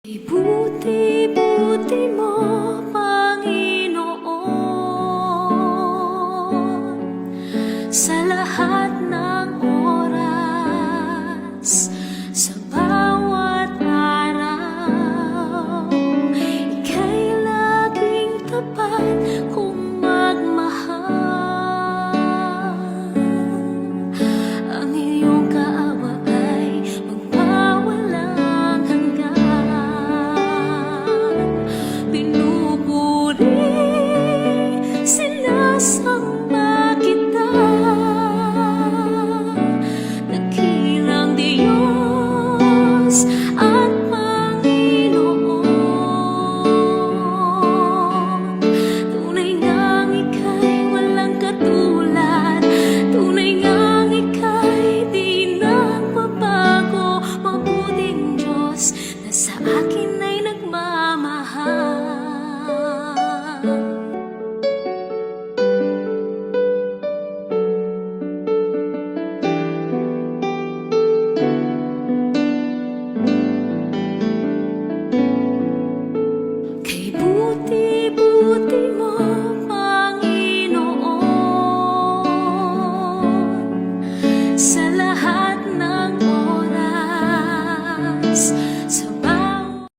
Ibuti-buti mo, Panginoon, sa lahat ng oras, sa bawat araw. Ika'y laging tapat kung magmahal. Ang iyong kaawa ay magpawalang hanggan. Pinupuri, sinasamba kita, dakilang Diyos at Panginoon. Tunay ngang ika'y walang katulad, tunay ngang ika'y di nagbabago. Mabuting Diyos na sa akin